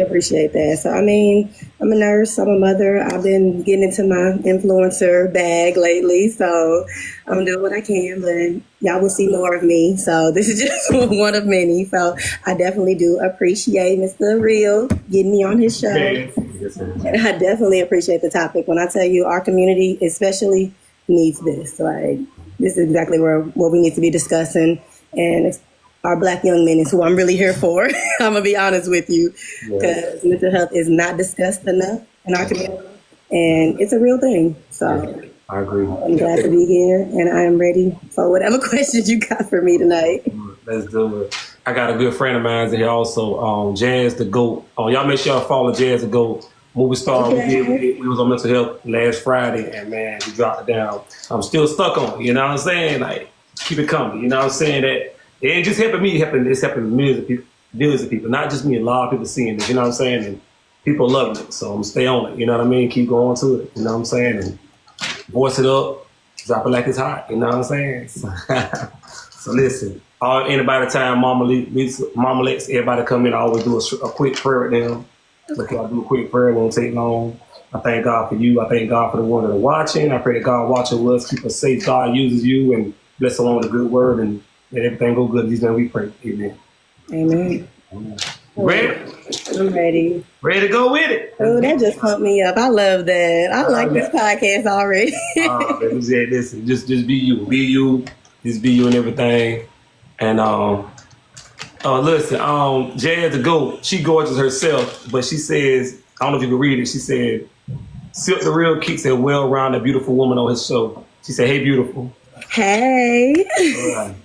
appreciate that. So, I mean, I'm a nurse, I'm a mother. I've been getting into my influencer bag lately. So, I'm doing what I can, but y'all will see more of me. So, this is just one of many. So, I definitely do appreciate Mr. Real getting me on his show. Yes. Yes, sir. And I definitely appreciate the topic. When I tell you our community especially needs this, like this is exactly what we need to be discussing. And our black young men is who I'm really here for. I'm gonna be honest with you, Yes. because mental health is not discussed enough in our community, and it's a real thing. So Yes. I agree. I'm glad to be here, and I am ready for whatever questions you got for me tonight. Let's do it. I got a good friend of mine in here also, Jazz the Goat. Y'all make sure y'all follow Jazz the Goat. Movie star. Okay. We was on mental health last Friday, and man, we dropped it down. I'm still stuck on it. You know what I'm saying? Like, keep it coming. You know what I'm saying? That it ain't just helping me. It's helping millions of people. Not just me. A lot of people seeing this. You know what I'm saying? And people loving it. So I'm gonna stay on it. You know what I mean? Keep going to it. You know what I'm saying? And voice it up. Drop it like it's hot. You know what I'm saying? So listen. Anybody time Mama Lexx, everybody come in. I always do a quick prayer with them. Okay, I'll do a quick prayer. It won't take long. I thank God for you. I thank God for the one that are watching. I pray that God watching us, keep us safe. God uses you and bless along with a good word and let everything go good. These days we pray. Amen. Amen. Ready? I'm ready. Ready to go with it. Oh, that just pumped me up. I love that. I like this podcast already. Listen, just be you. Be you. Just be you and everything. And listen, Jazz the Goat, she gorgeous herself, but she says, I don't know if you can read it, she said, Silk the Real keeps a well-rounded, beautiful woman on his show. She said, hey, beautiful. Hey. All right.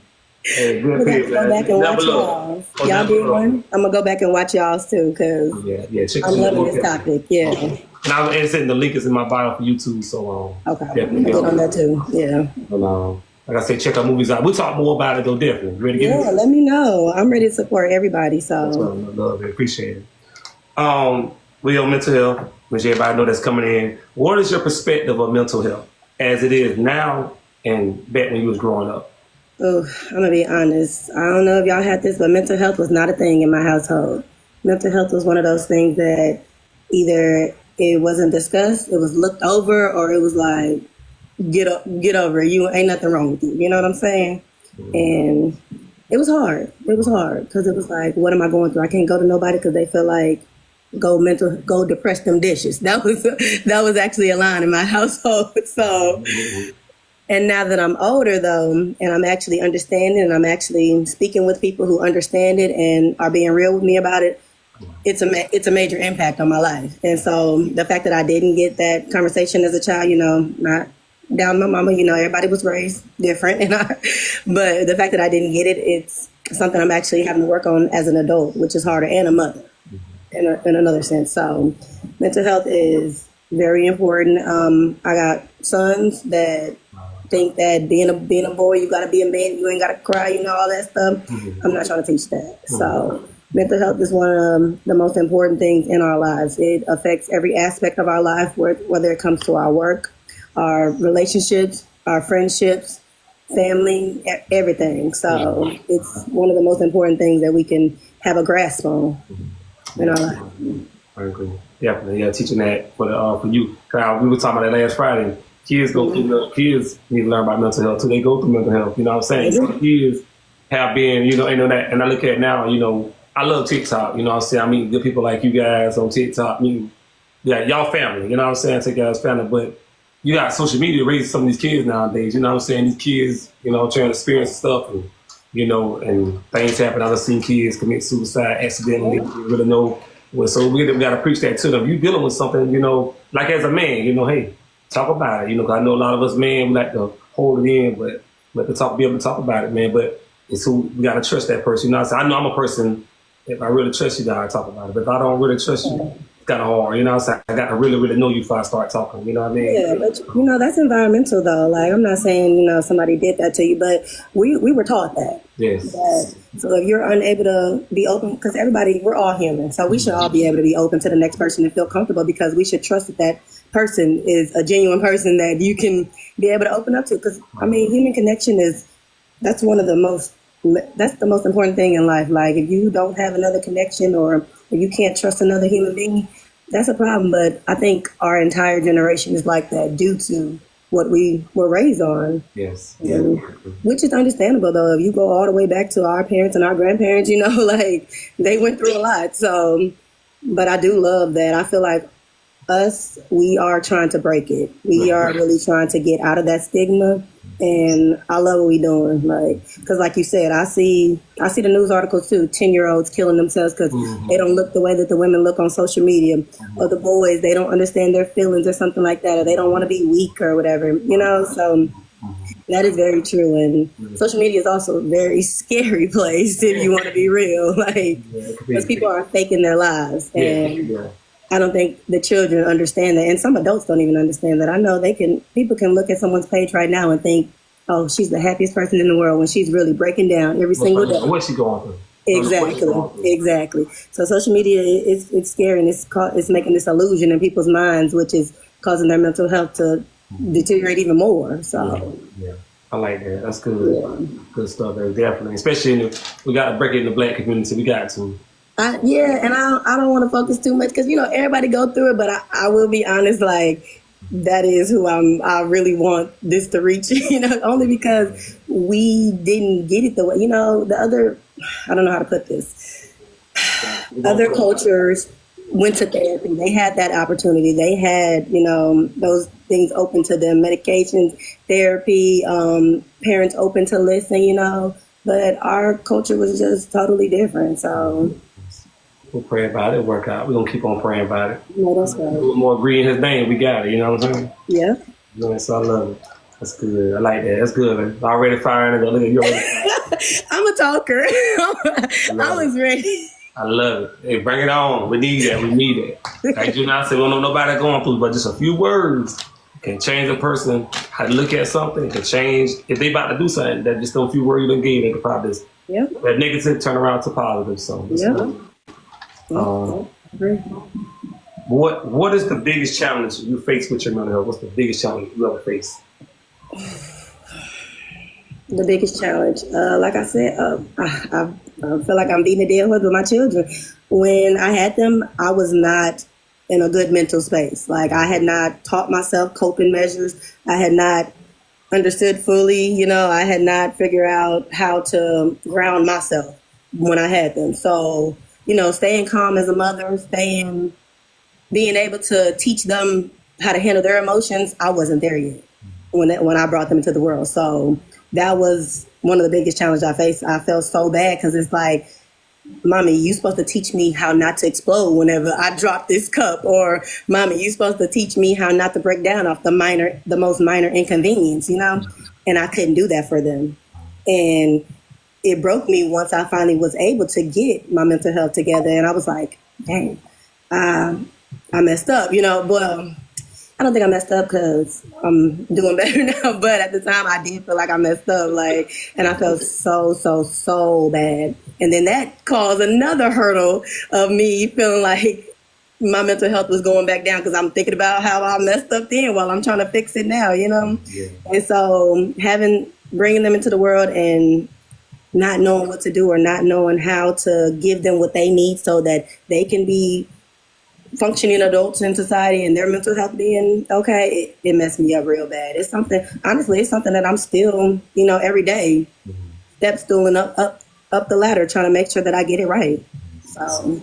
Hey, good I'm going to go back and watch y'all's. Y'all did one? I'm going to go back and watch y'all's too, because I'm loving this topic. Yeah. And I said the link is in my bio for YouTube, so okay, I'm get on that too. Yeah. And, like I said, check our movies out. We'll talk more about it though, definitely. Ready to get let me know. I'm ready to support everybody. So that's what I love it. Appreciate it. We on mental health, which everybody know that's coming in. What is your perspective of mental health as it is now and back when you was growing up? Oh, I'm gonna be honest. I don't know if y'all had this, but mental health was not a thing in my household. Mental health was one of those things that either it wasn't discussed, it was looked over, or it was like, get over it. You ain't nothing wrong with you. You know what I'm saying? And it was hard. It was hard because it was like, what am I going through? I can't go to nobody because they feel like go depress them dishes. That was actually a line in my household. So, and now that I'm older though, and I'm actually understanding, and I'm actually speaking with people who understand it and are being real with me about it, it's a major impact on my life. And so the fact that I didn't get that conversation as a child, not down my mama, everybody was raised different, but the fact that I didn't get it, it's something I'm actually having to work on as an adult, which is harder, and a mother in another sense. So mental health is very important. I got sons that think that being a boy, you gotta be a man, you ain't gotta cry, all that stuff. I'm not trying to teach that. So mental health is one of the most important things in our lives. It affects every aspect of our life, whether it comes to our work, our relationships, our friendships, family, everything. So it's one of the most important things that we can have a grasp on in our life. I agree. Definitely. Yeah, teaching that for you. We were talking about that last Friday. Kids kids need to learn about mental health too. They go through mental health. You know what I'm saying? So kids have been, that, and I look at it now, I love TikTok. You know what I'm saying? I meet good people like you guys on TikTok. Y'all family. You know what I'm saying? Take y'all's family, but you got social media raising some of these kids nowadays. You know what I'm saying? These kids, trying to experience stuff and, and things happen. I've seen kids commit suicide accidentally. You really know. So we got to preach that to them. You dealing with something, like as a man, hey, talk about it. 'Cause I know a lot of us men, we like to hold it in, but be able to talk about it, man. But it's who we got to trust that person. I know I'm a person, if I really trust you, I talk about it. But if I don't really trust you, it's kind of hard. So I got to really, really know you before I start talking. You know what I mean? Yeah, but that's environmental though. Like, I'm not saying somebody did that to you, but we were taught that. Yes. So if you're unable to be open, because we're all human, so we should all be able to be open to the next person and feel comfortable, because we should trust that person is a genuine person that you can be able to open up to. Because human connection that's the most important thing in life. Like, if you don't have another connection, or you can't trust another human being, that's a problem. But I think our entire generation is like that due to what we were raised on. Yes. And, which is understandable though. If you go all the way back to our parents and our grandparents, like they went through a lot. So, but I do love that. I feel like we are trying to break it. We are really trying to get out of that stigma. And I love what we're doing. Because like you said, I see the news articles too, 10-year-olds killing themselves because they don't look the way that the women look on social media, or the boys, they don't understand their feelings or something like that, or they don't want to be weak or whatever, so that is very true. And social media is also a very scary place if you want to be real, because people are faking their lives. And I don't think the children understand that, and some adults don't even understand that. I know people can look at someone's page right now and think, oh, she's the happiest person in the world, when she's really breaking down every single day. What's she going through? Exactly. So social media it's scary, and it's making this illusion in people's minds, which is causing their mental health to deteriorate even more. So yeah. I like that. That's good. Yeah. Good stuff there, definitely. Especially we got to break it in the Black community. We got to. And I don't want to focus too much because everybody go through it, but I will be honest, that is who I really want this to reach, only because we didn't get it the way, the other, I don't know how to put this, other cultures went to therapy. They had that opportunity. They had, those things open to them, medications, therapy, parents open to listen, but our culture was just totally different. So we'll pray about it, work out. We're going to keep on praying about it. No, that's right. A little more agree in his name, we got it, you know what I'm saying? Yeah. So I love it. That's good. I like that. That's good, man. Already firing it. Look at you. I'm a talker. I was ready. I love it. Hey, bring it on. We need that. We need it. Like you not say, we don't know nobody going through, but just a few words can change a person how to look at something. It can change. If they about to do something, that just those few words you done gave, they can probably just that negative turn around to positive. So what is the biggest challenge you face with your mental health? What's the biggest challenge you ever face? The biggest challenge, like I said, I feel like I'm beating a dead horse with my children. When I had them, I was not in a good mental space. I had not taught myself coping measures. I had not understood fully, I had not figured out how to ground myself when I had them. So, staying calm as a mother, being able to teach them how to handle their emotions, I wasn't there yet when I brought them into the world. So that was one of the biggest challenges I faced. I felt so bad because it's like, Mommy, you supposed to teach me how not to explode whenever I drop this cup, or Mommy, you supposed to teach me how not to break down off the most minor inconvenience, and I couldn't do that for them. And it broke me once I finally was able to get my mental health together, and I was like, dang, I messed up, but I don't think I messed up because I'm doing better now, but at the time I did feel like I messed up, and I felt so bad. And then that caused another hurdle of me feeling like my mental health was going back down because I'm thinking about how I messed up then while I'm trying to fix it now, Yeah. And so bringing them into the world and not knowing what to do or not knowing how to give them what they need so that they can be functioning adults in society and their mental health being okay, it messed me up real bad. It's something that I'm still, every day, step stooling up the ladder, trying to make sure that I get it right. So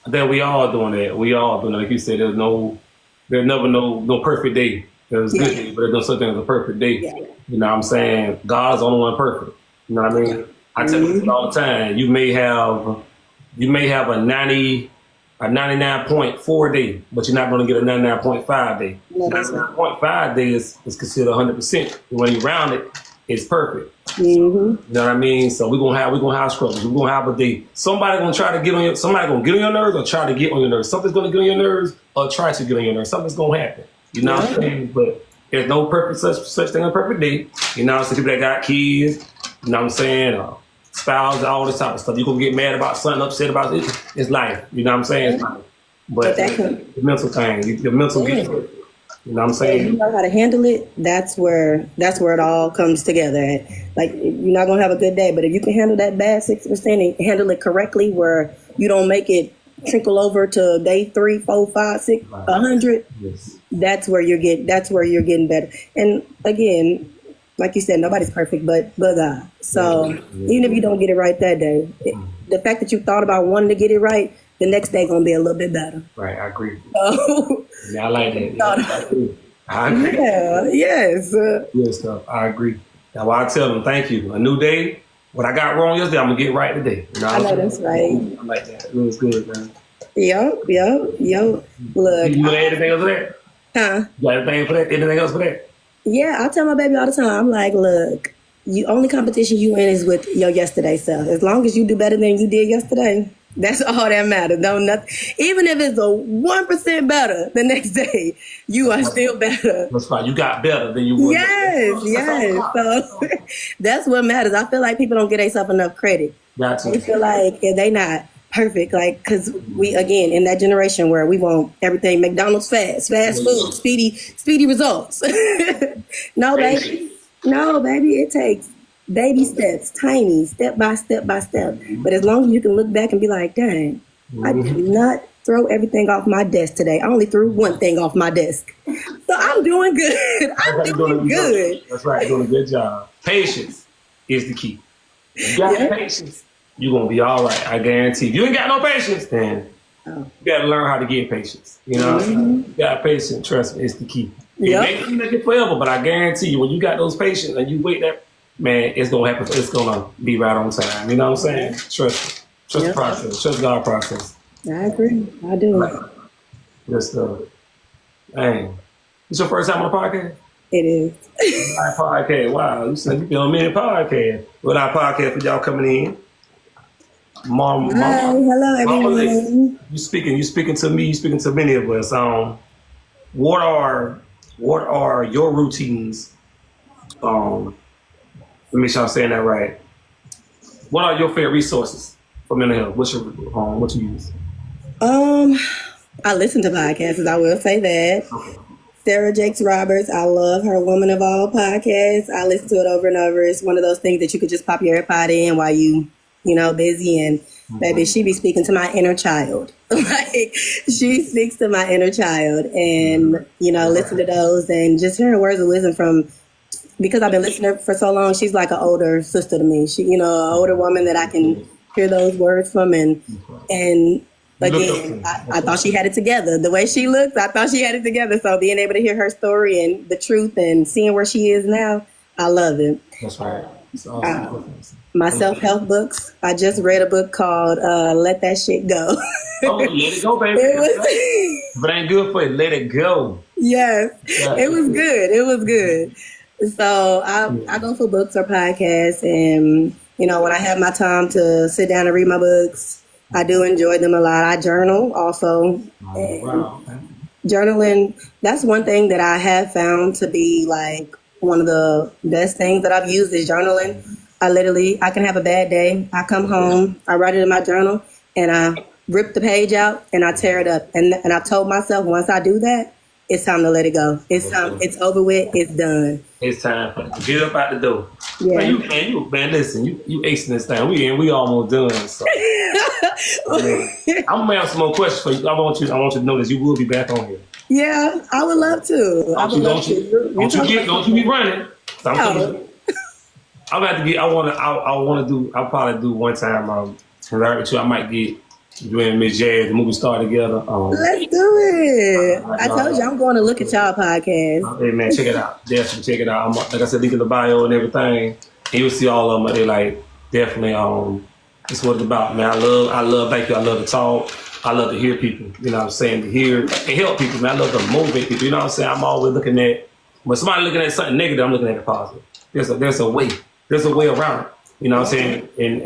that we all doing that. We all doing it. Like you said, there's never no perfect day. There's good day, but there's no such thing as a perfect day. Yeah. You know what I'm saying? God's the only one perfect. You know what I mean? I tell people all the time, you may have a 99.4 day, but you're not going to get a 99.5 day. 99.5 day is considered 100%. When you round it, it's perfect. Mm-hmm. You know what I mean? So we're gonna have struggles. We're gonna have a day. Somebody gonna get on your nerves or try to get on your nerves. Something's gonna get on your nerves or try to get on your nerves. Something's gonna happen. You know what I'm saying? But there's no perfect such thing as a perfect day. You know, some people that got kids, you know what I'm saying? Spouse, all this type of stuff. You're gonna get mad about something, upset about it. It's life. You know what I'm saying? It's life. But the mental thing, the mental gets hurt. You know what I'm saying? If you know how to handle it, that's where it all comes together. Like, you're not going to have a good day, but if you can handle that bad 6% and handle it correctly where you don't make it trickle over to day 3, 4, 5, 6, 100. Yes. That's where you're getting better. And again, like you said, nobody's perfect, but God. So even if you don't get it right that day, the fact that you thought about wanting to get it right, the next day gonna be a little bit better. Right, I agree. So, Yeah, I like that. Yeah, I agree. Yeah, yes. Good stuff. I agree. That's why I tell them, thank you. A new day. What I got wrong yesterday, I'm gonna get right today. You know I know that's right. I like that. It was good, man. Yo. Look. You got anything else for that? Huh? You got anything else for that? Yeah, I tell my baby all the time. I'm like, look, you only competition you in is with your yesterday self. As long as you do better than you did yesterday, that's all that matters. No, nothing. Even if it's a 1% better the next day, you are still better. That's fine. You got better than you were. Yes. So that's what matters. I feel like people don't give themselves enough credit. They feel like they not perfect, like, because we, again, in that generation where we want everything McDonald's fast food, speedy results. No, baby, it takes baby steps, tiny, step by step. But as long as you can look back and be like, dang, I did not throw everything off my desk today. I only threw one thing off my desk. So I'm doing good. I'm doing good. That's right, you're doing a good job. Patience is the key. You got patience, you're going to be all right. I guarantee. If you ain't got no patience, then you got to learn how to get patience. You know, you got patience. Trust me, it's the key. It may seem like it forever, but I guarantee you, when you got those patience and you wait that, man, it's going to happen. It's going to be right on time. You know what I'm saying? Trust me. Trust the process. Trust God's process. I agree. I do. Right. Just, dang. It's your first time on the podcast? It is. My podcast. Wow. You said you've been on many podcasts. With our podcast for y'all coming in. Momma. Hi, hello everyone. You speaking to me, you speaking to many of us. What are your routines? Let me make sure I'm saying that right. What are your favorite resources for mental health? What you use? I listen to podcasts, I will say that. Okay. Sarah Jakes Roberts, I love her Woman of All podcast. I listen to it over and over. It's one of those things that you could just pop your AirPod in while you busy, and baby, she be speaking to my inner child. Like, she speaks to my inner child, and listen to those and just hearing words of wisdom from, because I've been listening for so long. She's like an older sister to me. She, an older woman that I can hear those words from, and again, I thought she had it together. The way she looks, I thought she had it together. So being able to hear her story and the truth and seeing where she is now, I love it. That's right. Awesome. My self-help books. I just read a book called Let That Shit Go. Oh, let it go, baby. If it ain't good for you, let it go. Yes. It was good. It was good. So I go for books or podcasts, and when I have my time to sit down and read my books, I do enjoy them a lot. I journal also. Wow. Journaling, that's one thing that I have found to be like one of the best things that I've used is journaling. I can have a bad day. I come home, I write it in my journal, and I rip the page out and I tear it up. And I told myself, once I do that, it's time to let it go. It's time. It's over with. It's done. It's time for get up out the door. Yeah. Man, listen, you acing this thing. We almost done. So I'm gonna have some more questions for you. I want you to know that you will be back on here. Yeah, I would love to. Don't you be running. So I'm about to get. I'll probably do one time. I might get you and Miss Jazz, the movie star together. Let's do it. I told you I'm going to look at y'all podcast. Hey man, check it out. Definitely check it out. Like I said, link in the bio and everything. And you'll see all of them. They like definitely. It's what it's about, man. I love. Thank you. I love to talk. I love to hear people. You know what I'm saying? To hear and help people, man. I love to motivate people. You know what I'm saying? I'm always looking at when somebody looking at something negative, I'm looking at it positive. There's a way. There's a way around it. You know what I'm saying? And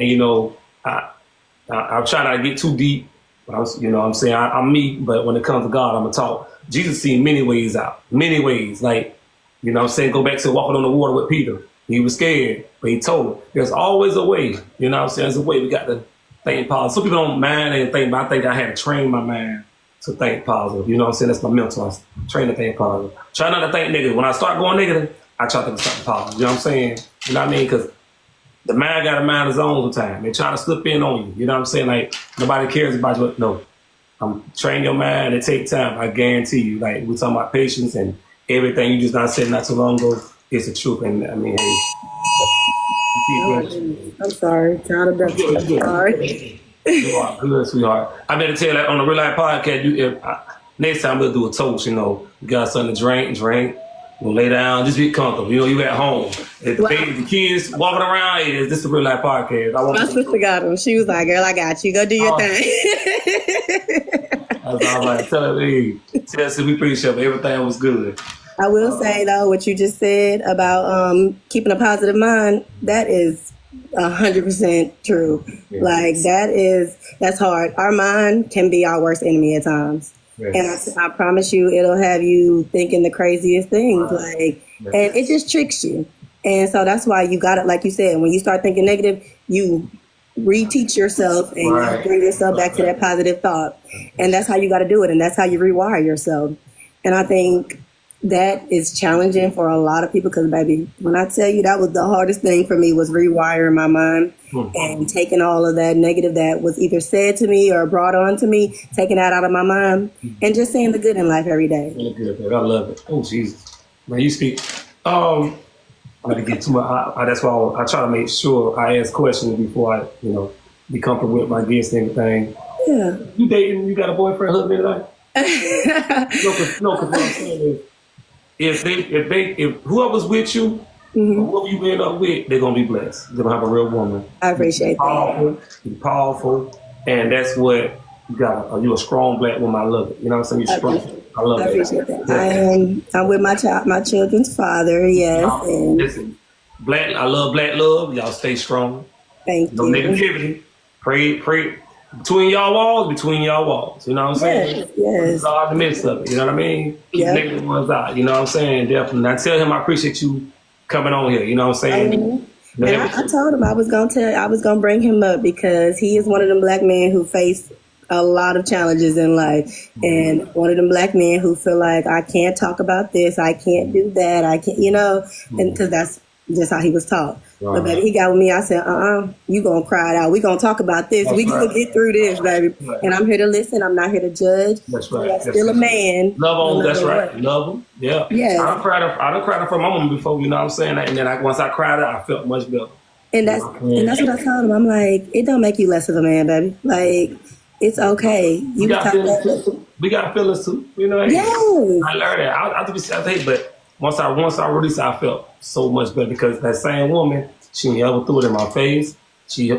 I'm trying not to get too deep. But I'm saying I'm me, but when it comes to God, I'm going to talk. Jesus seen many ways out. Many ways. Like, I'm saying, go back to walking on the water with Peter. He was scared, but he told him, there's always a way. You know what I'm saying? There's a way. We got to think positive. Some people don't mind and think, but I think I had to train my mind to think positive. You know what I'm saying? That's my mental. I train to think positive. Try not to think negative. When I start going negative, I try to think something positive. You know what I'm saying? You know what I mean? Because the man got a mind of his own all the time. They try to slip in on you. You know what I'm saying? Like, nobody cares about you. No. train your mind. It take time. I guarantee you. Like we're talking about patience and everything. You just not said not too long ago. It's the truth. And I mean, hey, I'm sorry. Child abduction. I'm sorry. you are good, sweetheart. I better tell you that on the Real Life Podcast. Next time we'll do a toast. You know, you got something to drink. We'll lay down, just be comfortable. You know, you at home. If the kids walking around, hey, this is the Real Life Podcast. My sister got them. She was like, "Girl, I got you. Go do your thing." I was all like, tell her, we appreciate it. Everything was good. I will say though, what you just said about keeping a positive mind, that is 100% true. Yeah. Like that's hard. Our mind can be our worst enemy at times. Yes. And I promise you, it'll have you thinking the craziest things, like, yes. And it just tricks you. And so that's why you got it, like you said, when you start thinking negative, you reteach yourself and you bring yourself back to that positive thought. And that's how you got to do it. And that's how you rewire yourself. And I think that is challenging for a lot of people because, baby, when I tell you that was the hardest thing for me was rewiring my mind and taking all of that negative that was either said to me or brought on to me, taking that out of my mind and just saying the good in life every day. Good, baby. I love it. Oh, Jesus. Man, you speak. I'm going to get too much. That's why I try to make sure I ask questions before I, be comfortable with my guests and everything. Yeah. You dating? You got a boyfriend, husband tonight? No, because what I'm saying is, if whoever's with you, whoever you end up with, they're gonna be blessed. They're gonna have a real woman. I appreciate that. Be powerful, and that's what you got. You're a strong black woman. I love it. You know what I'm saying? You're strong. I love it. I appreciate that. I'm with my children's father. Yes. And listen, I love black love. Y'all stay strong. Thank you. No negativity. Pray. Between y'all walls, you know what I'm saying? Yes. It's all the midst of it, you know what I mean? Keep the negative ones out, you know what I'm saying? Definitely. I tell him I appreciate you coming on here, you know what I'm saying? And I told him I was gonna bring him up because he is one of them black men who face a lot of challenges in life, and one of them black men who feel like I can't talk about this, I can't do that, I can't, and because that's just how he was taught. Right. But baby, he got with me. I said, you gonna cry it out. We gonna talk about this. We gonna get through this, baby. Right. And I'm here to listen. I'm not here to judge. That's right. I'm still a man. Love him. That's right. Love him. Yeah. Yeah. I done cried for my mom before. You know what I'm saying? And then once I cried, I felt much better. And that's what I told him. I'm like, it don't make you less of a man, baby. Like, it's okay. We got feelings too. You know. Yes. I learned that. I have to be but. Once I released it, I felt so much better because that same woman, she never threw it in my face. She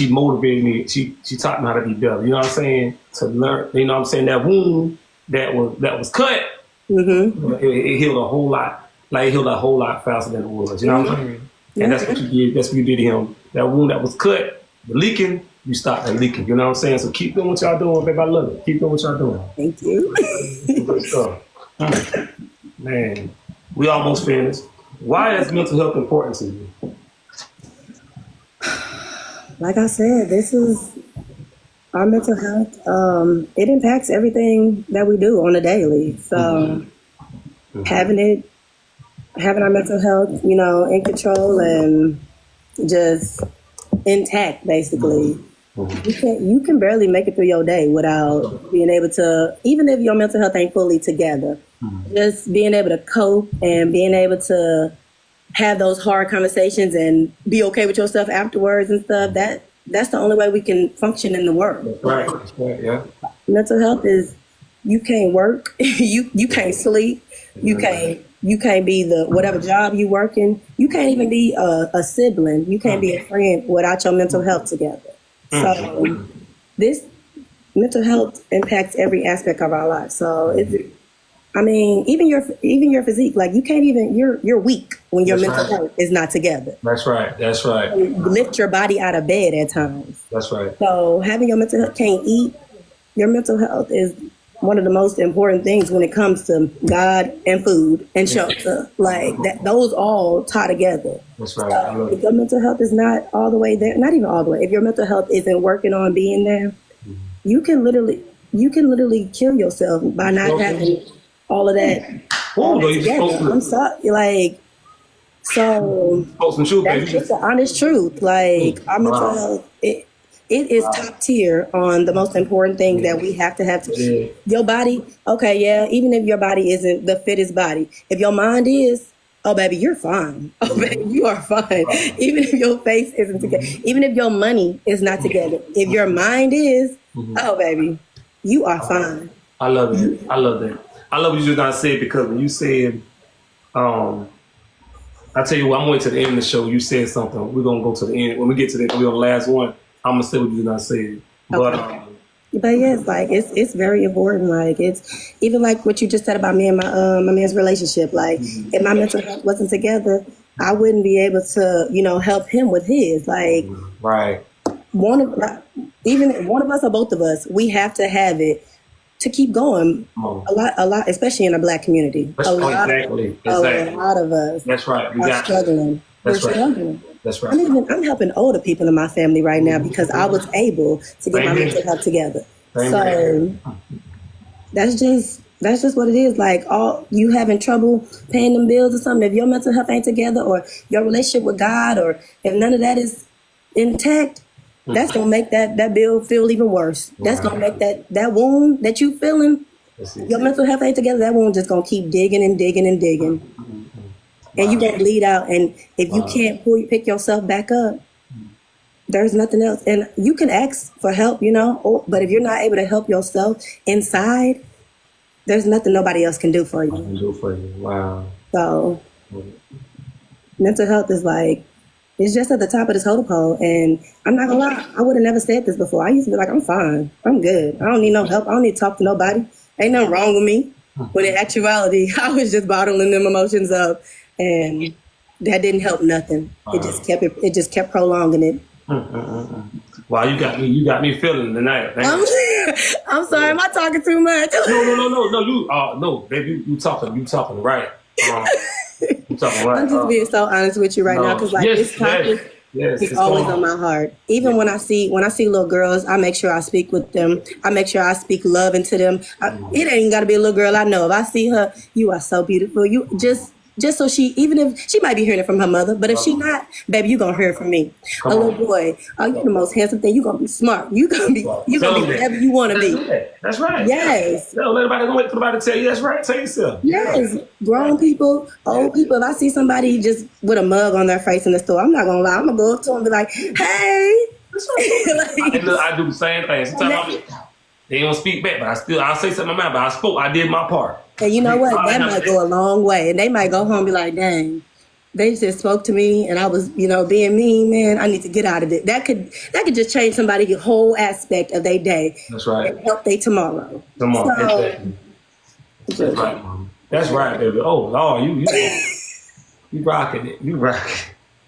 motivated me. She taught me how to be better. You know what I'm saying? To learn. You know what I'm saying? That wound that was cut, it healed a whole lot. Like it healed a whole lot faster than it was. You know what I'm saying? And that's what you did. That's what you did to him. That wound that was cut, the leaking, you stopped that leaking. You know what I'm saying? So keep doing what y'all doing, baby. I love it. Keep doing what y'all doing. Thank you. Good stuff. Man, we almost finished. Why is mental health important to you? Like I said, this is our mental health. It impacts everything that we do on a daily. So having our mental health, in control and just intact, basically. You can barely make it through your day without being able to, even if your mental health ain't fully together, just being able to cope and being able to have those hard conversations and be okay with yourself afterwards and stuff. That's the only way we can function in the world. Right. Yeah. Mental health is, you can't work, you can't sleep, you can't be the whatever job you working, you can't even be a sibling, you can't be a friend without your mental health together. So this mental health impacts every aspect of our life. So even your physique, like you can't even, you're weak when your mental health is not together. That's right. You lift your body out of bed at times. That's right. So having your mental health, can't eat, your mental health is one of the most important things when it comes to God and food and shelter. Like that, those all tie together. That's right. If your mental health is not all the way there, not even all the way, if your mental health isn't working on being there, you can literally kill yourself by not having all of that. I'm sorry, so that's just the honest truth. Like our mental health, It is top tier on the most important things that we have to have. Yeah. Your body, okay, yeah. Even if your body isn't the fittest body, if your mind is, oh baby, you're fine. Oh baby, you are fine. Even if your face isn't together, even if your money is not together, if your mind is, oh baby, you are fine. I love it. I love that. I love what you just not said, because when you said, I tell you what, I'm waiting to the end of the show. You said something. We're gonna go to the end. When we get to that, we're on the last one. I'm gonna say what you not said. But Okay. But yes, like it's very important. Like it's even like what you just said about me and my man's relationship. Like if my mental health wasn't together, I wouldn't be able to, help him with his. Like right. one of even one of us or both of us, we have to have it to keep going. A lot, especially in the Black community. Exactly. A lot of us. That's right. Are struggling. That's We're right. struggling. That's right. I'm helping older people in my family right now because I was able to get my mental health together. So that's just what it is. Like you having trouble paying them bills or something. If your mental health ain't together, or your relationship with God, or if none of that is intact, that's gonna make that bill feel even worse. That's gonna make that wound that you feeling. Your mental health ain't together. That wound just gonna keep digging and digging and digging. And you gonna bleed out, and if you can't pick yourself back up, there's nothing else. And you can ask for help, but if you're not able to help yourself inside, there's nothing nobody else can do for you. Wow. So mental health is like, it's just at the top of this totem pole. And I'm not gonna lie, I would have never said this before. I used to be like, I'm fine, I'm good, I don't need no help, I don't need to talk to nobody, ain't nothing wrong with me. When in actuality, I was just bottling them emotions up. And that didn't help nothing. It just kept prolonging it. Wow, you got me feeling tonight. I'm sorry, am I talking too much? No, baby, you talking right. You talking right. I'm just being so honest with you right now, because this topic is always on my heart. Even when I see little girls, I make sure I speak with them. I make sure I speak love into them. It ain't got to be a little girl I know. If I see her, you are so beautiful. You just so even if she might be hearing it from her mother, but if she not, baby, you gonna hear it from me. A little boy, you're the most handsome thing. You gonna be smart. You gonna be whatever you want to be. That's right. Yes. Don't let anybody wait for somebody to tell you that's right. Tell yourself. Yes. Grown people, old people. If I see somebody just with a mug on their face in the store, I'm not gonna lie. I'm gonna go up to them and be like, "Hey." I do the same thing. Sometimes they don't speak back, but I'll say something in my mind. But I did my part. And you know what? That might go a long way. And they might go home and be like, dang, they just spoke to me and I was, being mean, man. I need to get out of it. That could just change somebody's whole aspect of their day. That's right. And help their tomorrow. Exactly. That's right, Mom. That's right, baby. Oh, Lord, you rocking it. You rocking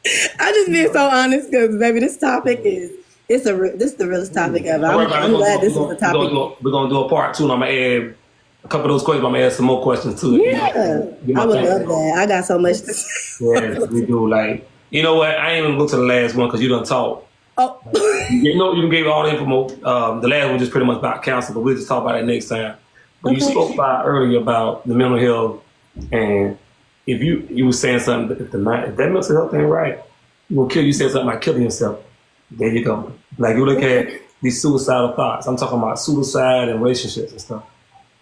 it. I just being so honest because, baby, this topic is this is the realest topic ever. I'm glad this is the topic. We're going to do a part 2 and I'm going to add a couple of those questions. I'm going to add some more questions too. Yeah, I would love that. I got so much to say. Yeah, we do. Like, you know what? I ain't even go to the last one because you done talk. Oh. You gave all the info. The last one just pretty much about counseling, but we'll just talk about that next time. But you spoke about earlier about the mental health, and if you were saying something, if that mental health ain't right, you gonna kill. You said something about killing yourself. There you go. Like you look at these suicidal thoughts. I'm talking about suicide and relationships and stuff.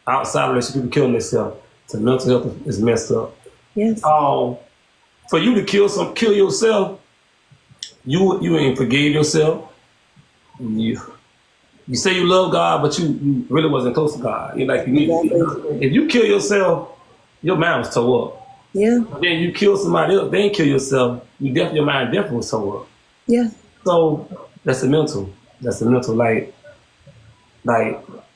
Outside relationships, people killing themselves. So mental health is messed up. Yes. For you to kill yourself, you ain't forgave yourself. You say you love God, but you really wasn't close to God. If you kill yourself, your mind was tore up. Yeah. Then you kill somebody else, then kill yourself. Your mind definitely was tore up. Yeah. So that's the mental. Like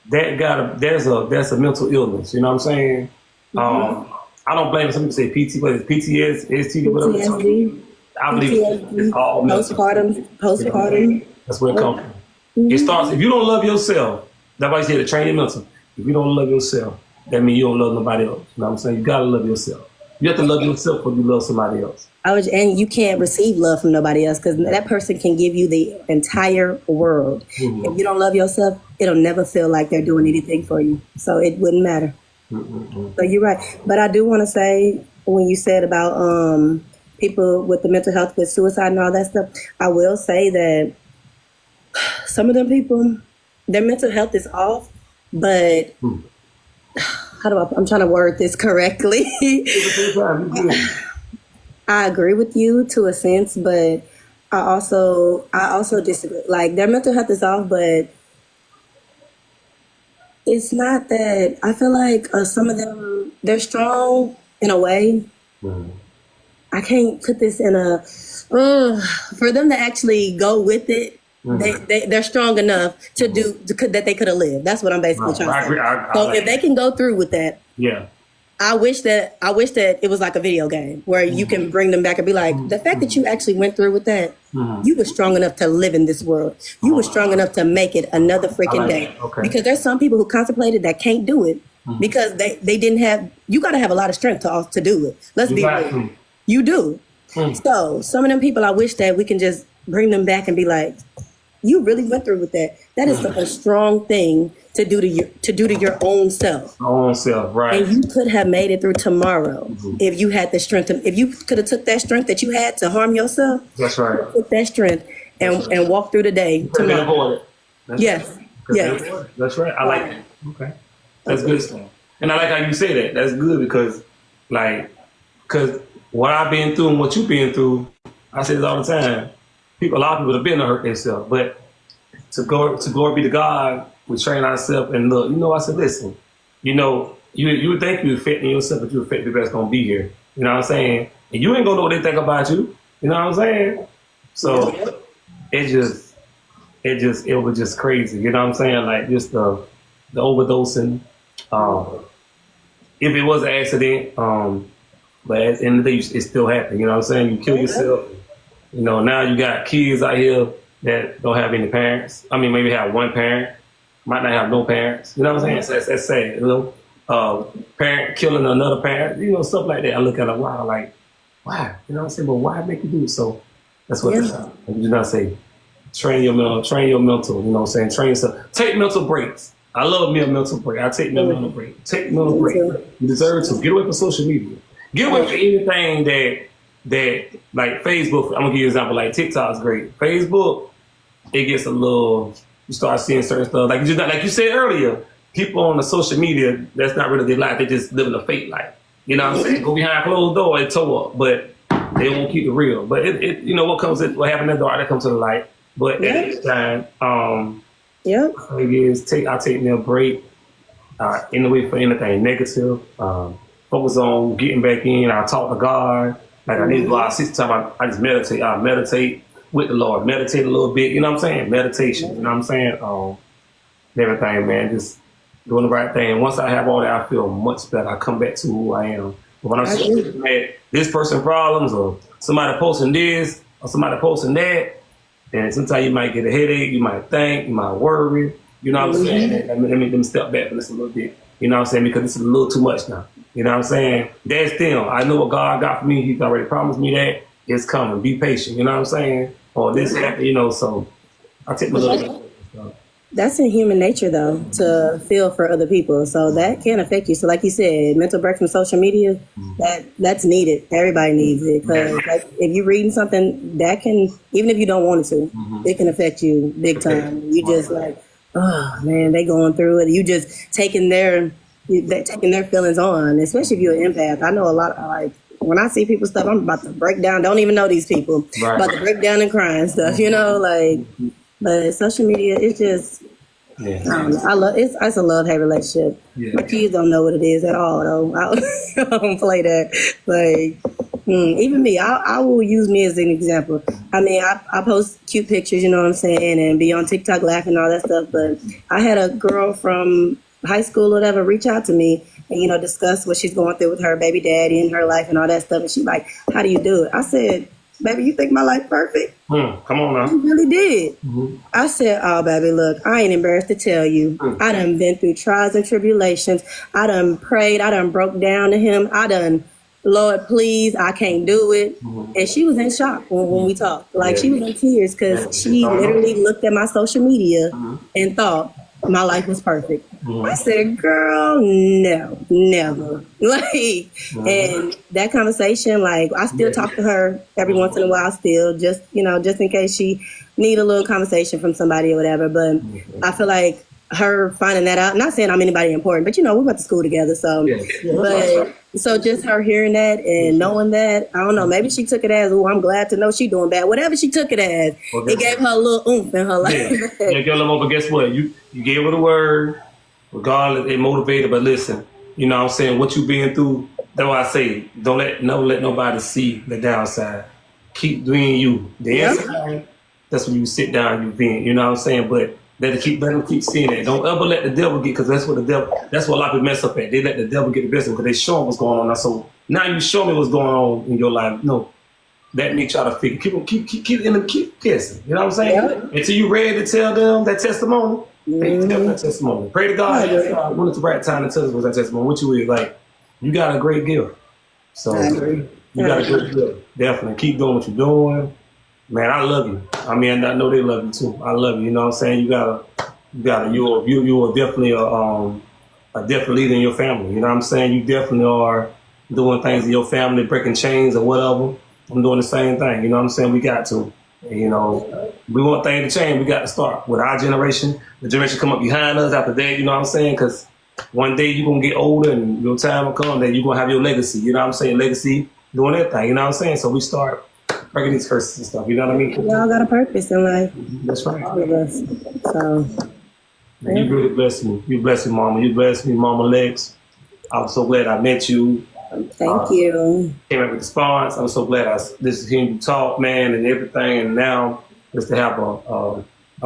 there's a mental illness. You know what I'm saying? Mm-hmm. I don't blame some people say PT, but it's PTSD, whatever. PTSD. I believe it's all mental. Postpartum. That's where it comes from. Mm-hmm. It starts, if you don't love yourself, that's why you say to train your mental. If you don't love yourself, that means you don't love nobody else. You know what I'm saying? You gotta love yourself. You have to love yourself before you love somebody else. And you can't receive love from nobody else because that person can give you the entire world. Mm-hmm. If you don't love yourself, it'll never feel like they're doing anything for you. So it wouldn't matter. Mm-hmm. So you're right. But I do want to say, when you said about people with the mental health, with suicide and all that stuff, I will say that Some of them people, their mental health is off, but I'm trying to word this correctly. I agree with you to a sense, but I also disagree. Like their mental health is off, but it's not that. I feel like some of them they're strong in a way. I can't put this in a for them to actually go with it. They're strong enough to do that they could have lived. That's what I'm basically trying to say. So if they can go through with that, yeah. I wish that it was like a video game where you can bring them back and be like, the fact that you actually went through with that, you were strong enough to live in this world. You were strong enough to make it another freaking day. Okay. Because there's some people who contemplated that can't do it because they didn't have. You got to have a lot of strength to do it. Let's be real. You do. So some of them people, I wish that we can just bring them back and be like, you really went through with that. That is a strong thing to do to your own self. Own self, right? And you could have made it through tomorrow if you had the strength. If you could have took that strength that you had to harm yourself. That's right. Took that strength and walk through the day tomorrow. Yes. That's right. I like it. Okay. That's good stuff. And I like how you say that. That's good because what I've been through and what you've been through, I say this all the time. A lot of people have been to hurt themselves, but to glory be to God, we train ourselves and look. I said, listen, you would think you affecting yourself, but you affect people that's gonna be here. You know what I'm saying? And you ain't gonna know what they think about you. You know what I'm saying? So it was just crazy. You know what I'm saying? Like just the overdosing. If it was an accident, but at the end of the day, it still happened. You know what I'm saying? You kill yourself. Now you got kids out here that don't have any parents. I mean, maybe have one parent, might not have no parents. You know what I'm saying? So that's sad. Parent killing another parent. Stuff like that. I look at it, why? You know what I'm saying? But why make you do it? So that's what I do not say. Train your mental. You know what I'm saying? Train yourself. Take mental breaks. I love me a mental break. I take me a mental break. Take a mental break. You deserve to. Get away from social media. Get away from anything that like Facebook. I'm gonna give you an example. Like TikTok's great. Facebook, it gets a little. You start seeing certain stuff. Like you said earlier, people on the social media, that's not really their life. They just living a fake life. You know what I'm saying? Go behind closed door and toe up, but they won't keep it real. But what happened in the dark that comes to the light. But at this time, I take me a break. In the way for anything negative. Focus on getting back in. I talk to God. Like I need to go out 6 times. I just meditate. I meditate with the Lord. Meditate a little bit. You know what I'm saying? Meditation. You know what I'm saying? Everything, man. Just doing the right thing. Once I have all that, I feel much better. I come back to who I am. But when I'm looking at this person problems or somebody posting this or somebody posting that, then sometimes you might get a headache. You might think. You might worry. You know what I'm saying? Let me step back for this a little bit. You know what I'm saying? Because this is a little too much now. You know what I'm saying? That's them. I know what God got for me. He's already promised me that. It's coming. Be patient. You know what I'm saying? Or this happened, so I take my little bit. That's in human nature, though, to feel for other people. So that can affect you. So like you said, mental break from social media, that's needed. Everybody needs it. Because if you're reading something, that can, even if you don't want it to, it can affect you big time. You just like, oh, man, they going through it. You just taking their feelings on, especially if you're an empath. I know a lot of, when I see people's stuff, I'm about to break down. Don't even know these people. Right. About to break down and cry and stuff, But social media, it's just, I don't know. It's a love-hate relationship. Yeah. My kids don't know what it is at all, though. I don't play that. Even me, I will use me as an example. I mean, I post cute pictures, you know what I'm saying, and be on TikTok laughing and all that stuff. But I had a girl from high school or whatever reach out to me and, discuss what she's going through with her baby daddy and her life and all that stuff. And she's like, how do you do it? I said, baby, you think my life perfect? Come on now. You really did. I said, oh, baby, look, I ain't embarrassed to tell you. I done been through trials and tribulations. I done prayed. I done broke down to him. I done, Lord, please, I can't do it. And she was in shock when we talked. She was in tears because she literally looked at my social media and thought, my life was perfect. I said, girl, no, never. Like, and that conversation, like, I still talk to her every once in a while still, just, just in case she need a little conversation from somebody or whatever. But I feel like her finding that out, not saying I'm anybody important, but, we went to school together. So, so just her hearing that and knowing that, I don't know, maybe she took it as, oh, I'm glad to know she doing bad. Whatever she took it as, it gave her a little oomph in her life. Yeah, get a little more, but guess what? You gave her the word, regardless, it motivated, but listen, you know what I'm saying, what you been through, that's why I say, don't let nobody see the downside. Keep doing you. The inside, that's when you sit down and you vent, you know what I'm saying? But let them keep seeing it. Don't ever let the devil get, because that's what a lot of people mess up at. They let the devil get the best of them because they show them what's going on. Now, so now you show me what's going on in your life. No, let me try to figure. Keep guessing. You know what I'm saying? Until you ready to tell them that testimony. Hey, tell them that testimony. Pray to God. When it's the right time to tell us that testimony. What you is like, you got a great gift. So you got a great gift. Definitely keep doing what you're doing. Man, I love you. I mean, I know they love you too. I love you. You know what I'm saying? You are definitely a definite leader in your family. You know what I'm saying? You definitely are doing things in your family, breaking chains or whatever. I'm doing the same thing. You know what I'm saying? We got to. You know, we want things to change. We got to start with our generation. The generation come up behind us after that. You know what I'm saying? Because one day you're going to get older and your time will come that you're going to have your legacy. You know what I'm saying? Legacy, doing that thing. You know what I'm saying? So we start breaking these curses and stuff. You know what I mean? We all got a purpose in life. That's right. All of us. So, you really blessed me. You blessed me, Mama. You blessed me, Mama Lexx. I'm so glad I met you. Thank you. Came up with the response. I'm so glad this is hearing you talk, man, and everything. And now just to have a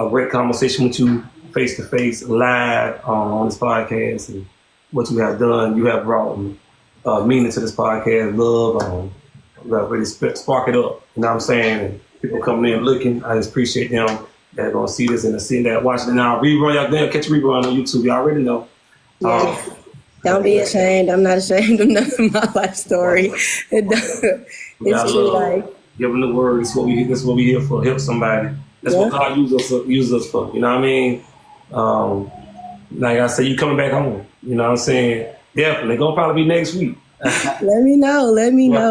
great conversation with you face to face, live on this podcast, and what you have done. You have brought meaning to this podcast, love. Really spark it up. You know what I'm saying? And people coming in looking. I just appreciate them that are gonna see this and see that, watching it now. Rerun, y'all there, catch a rerun on YouTube. Y'all already know. Yes. Don't be ashamed. I'm not ashamed of none of my life story. It's true life. Give them the word. This is what we here for. Help somebody. That's what God uses us for. You know what I mean? Like I said, you coming back home. You know what I'm saying? Definitely. Gonna probably be next week. Let me know.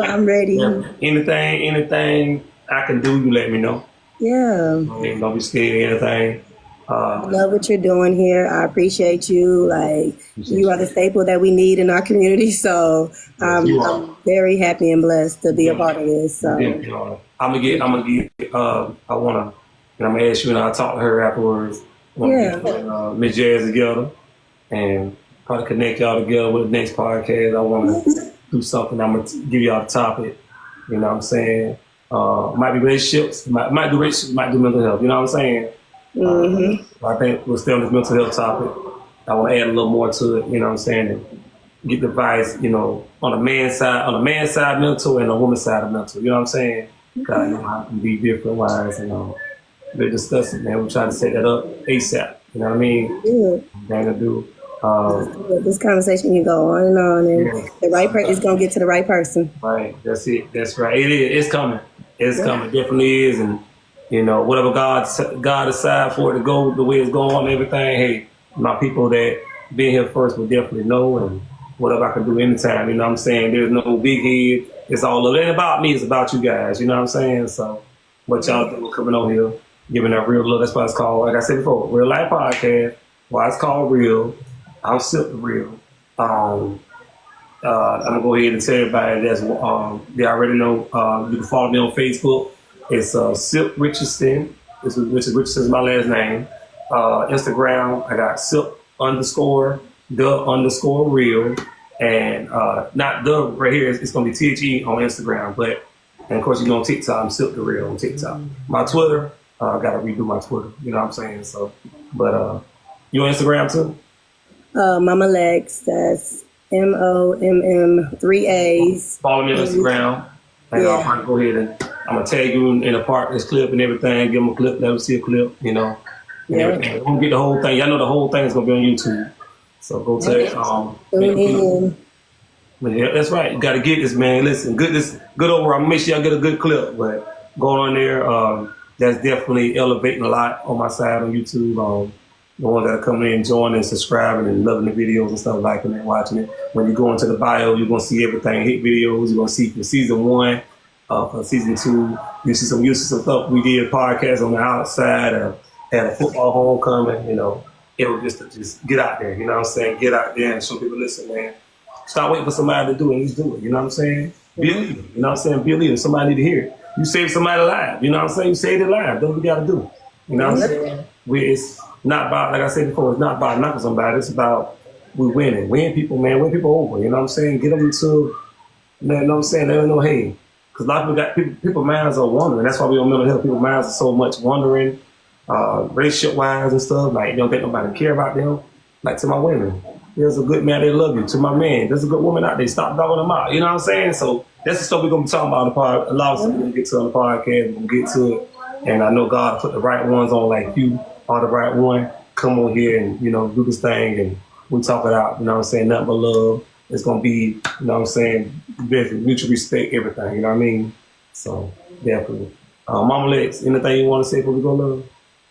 I'm ready. Yeah. Anything I can do, you let me know. Yeah. Don't be scared of anything. I love what you're doing here. I appreciate you. Like, you are the staple that we need in our community. So I'm very happy and blessed to be a part of this. So I'm gonna ask you, and I'll talk to her afterwards. Miss Jazz together and probably connect y'all together with the next podcast. I want to do something. I'm gonna give y'all a topic. You know what I'm saying? Might be relationships, might do relationships, might do mental health. You know what I'm saying? I think we'll stay on this mental health topic. I want to add a little more to it. You know what I'm saying? And get the advice. You know, on a man's side mental and a woman's side of mental. You know what I'm saying? God, you know how it can be different wise, and we're discussing. Man, we try to set that up ASAP. You know what I mean? Gonna do. This conversation can go on, and the right person is gonna get to the right person. Right. That's it. That's right. It is. It's coming. It's coming. It definitely is. And whatever God decide for it to go the way it's going and everything. Hey, my people that been here first will definitely know, and whatever I can do anytime. You know what I'm saying? There's no big head. It's all of it. It ain't about me. It's about you guys. You know what I'm saying? So what y'all doing coming on here, giving that real love. That's why it's called, like I said before, Real Life Podcast. Why it's called Real. I'm Silk the Real. I'm gonna go ahead and tell everybody that's they already know. You can follow me on Facebook. It's Silk Richardson. Richardson's my last name. Instagram, I got Silk_the_real, and not the right here. It's gonna be THE on Instagram, and of course you know on TikTok, I'm Silk the Real on TikTok. My Twitter, I gotta redo my Twitter. You know what I'm saying? So, but you on Instagram too? Momma Lexx, that's MOMM 3 A's. Follow me on Instagram, and I'll probably go ahead and I'm gonna tag you in a part of this clip and everything. Give them a clip, let them see a clip, and everything. We're gonna get the whole thing. Y'all know the whole thing is gonna be on YouTube, so go tag. Yeah, that's right. You gotta get this, man. Listen, good overall. I'm gonna make sure y'all get a good clip, but going on there, that's definitely elevating a lot on my side on YouTube. the ones that are coming in, joining, subscribing, and loving the videos and stuff, liking it, watching it. When you go into the bio, you're gonna see everything, hit videos. You're gonna see from season 1, from season 2. You see some stuff. We did podcasts on the outside, had a football homecoming. You know, it was just get out there. You know what I'm saying? Get out there and show people, listen, man. Stop waiting for somebody to do it. He's doing it. You know what I'm saying? Be a leader. You know what I'm saying? Be a leader. Somebody need to hear it. You saved somebody alive. You know what I'm saying? You saved it alive. That's what we got to do. You know what I'm saying? It's not about, like I said before, it's not about knocking somebody. It's about we winning. Win people, man. Win people over. You know what I'm saying? Get them to, man, you know what I'm saying? Let them know, hey, because a lot of people got, people's minds are wondering. That's why we on mental health. People's minds are so much wondering, relationship-wise and stuff. Like, you don't think nobody care about them. Like, to my women, there's a good man, they love you. To my man, there's a good woman out there. Stop dogging them out. You know what I'm saying? So that's the stuff we're going to be talking about on the pod. A lot of stuff we're going to get to on the podcast. We're going to get to it. And I know God put the right ones on, like you are the right one. Come on here and, you know, do this thing. And we talk it out. You know what I'm saying? Nothing but love. It's going to be, you know what I'm saying, mutual respect, everything. You know what I mean? So, definitely. Mama Lexx, anything you want to say before we go, love?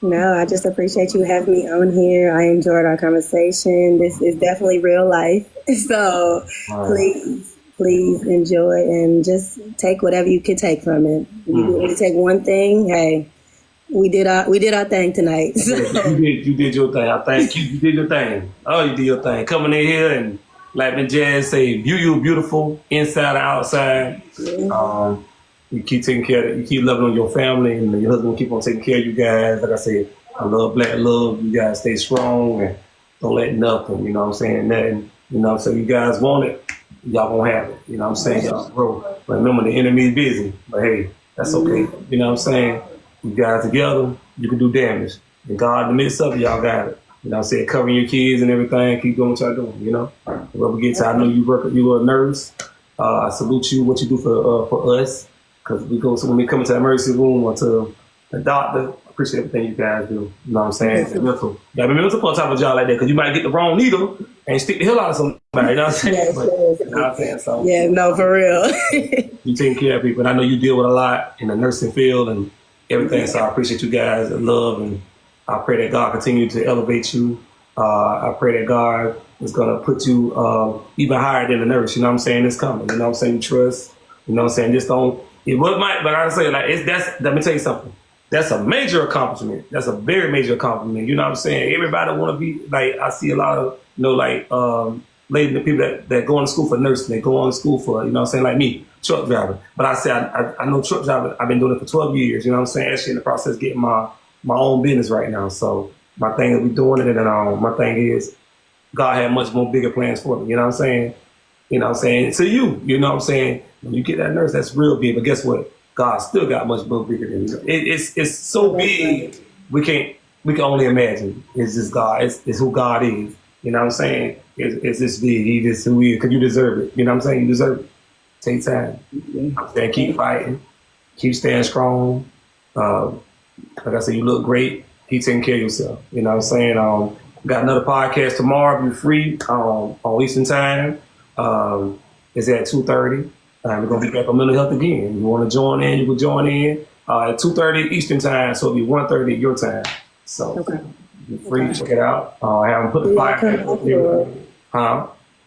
No, I just appreciate you having me on here. I enjoyed our conversation. This is definitely real life. So please enjoy and just take whatever you can take from it. You can only take one thing. Hey, we did our thing tonight. So. You did your thing. I thank you. You did your thing. Oh, you did your thing. Coming in here and like when Jazz say, you beautiful inside and outside. Yeah. You keep taking care of it. You keep loving on your family, and your husband will keep on taking care of you guys. Like I said, I love black love. You guys stay strong and don't let nothing, you know what I'm saying, nothing, you know what I'm saying, you guys want it, y'all won't have it, you know what I'm saying, y'all grow. But remember, the enemy is busy, but hey, that's okay, you know what I'm saying, you guys together, you can do damage. And God, in the midst of it, y'all got it. You know what I'm saying, covering your kids and everything, keep doing what y'all doing, you know. Wherever we get to, I know you a nurse. I salute you, what you do for us. Because so when we come into the emergency room or to the doctor, I appreciate everything you guys do. You know what I'm saying? Mental. Yeah, be mental for a type of job like that because you might get the wrong needle and stick the hell out of somebody. You know what I'm saying? Yes, but, you know what I'm saying? So, yeah, no, for real. You taking care of people. And I know you deal with a lot in the nursing field and everything. So I appreciate you guys and love. And I pray that God continue to elevate you. I pray that God is going to put you even higher than the nurse. You know what I'm saying? It's coming. You know what I'm saying? Trust. You know what I'm saying? Just don't. It would might, but I say like let me tell you something. That's a major accomplishment. That's a very major accomplishment. You know what I'm saying? Everybody want to be like. I see a lot of ladies, people that go on to school for nursing. They go on to school for, you know what I'm saying, like me, truck driver. But I say I know truck driver. I've been doing it for 12 years. You know what I'm saying? Actually in the process of getting my own business right now. So my thing is we doing it, and my thing is God had much more bigger plans for me. You know what I'm saying? You know what I'm saying? To you know what I'm saying? When you get that nurse, that's real big. But guess what? God still got much more bigger than you. It's so big, we can only imagine. It's just God. It's who God is. You know what I'm saying? It's this big. He just who he is. Because you deserve it. You know what I'm saying? You deserve it. Take time. I'm saying keep fighting. Keep staying strong. Like I said, you look great. Keep taking care of yourself. You know what I'm saying? Got another podcast tomorrow. If you're free on Eastern time. It's at 2:30. We're going to be back on mental health again. You want to join in, you can join in at 2:30 Eastern time, so it'll be 1:30 your time. So you're free to check it out. I haven't put the podcast.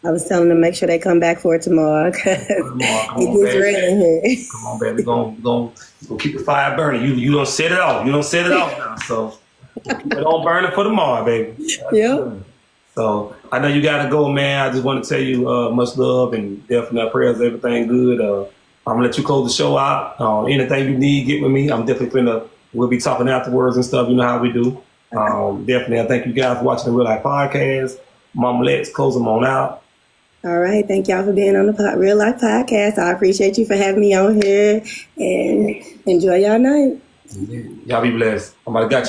I was telling them make sure they come back for it tomorrow because it gets real in here. Come on, baby. We're gonna keep the fire burning. You don't set it off. You don't set it off now. So keep it on burning for tomorrow, baby. Yep. So I know you got to go, man. I just want to tell you much love and definitely prayers, everything good. I'm going to let you close the show out. Anything you need, get with me. I'm definitely we'll be talking afterwards and stuff. You know how we do. Definitely, I thank you guys for watching the Real Life Podcast. Momma Lexx, close them on out. All right. Thank y'all for being on the Real Life Podcast. I appreciate you for having me on here and enjoy y'all night. Y'all be blessed. I'm about to got you.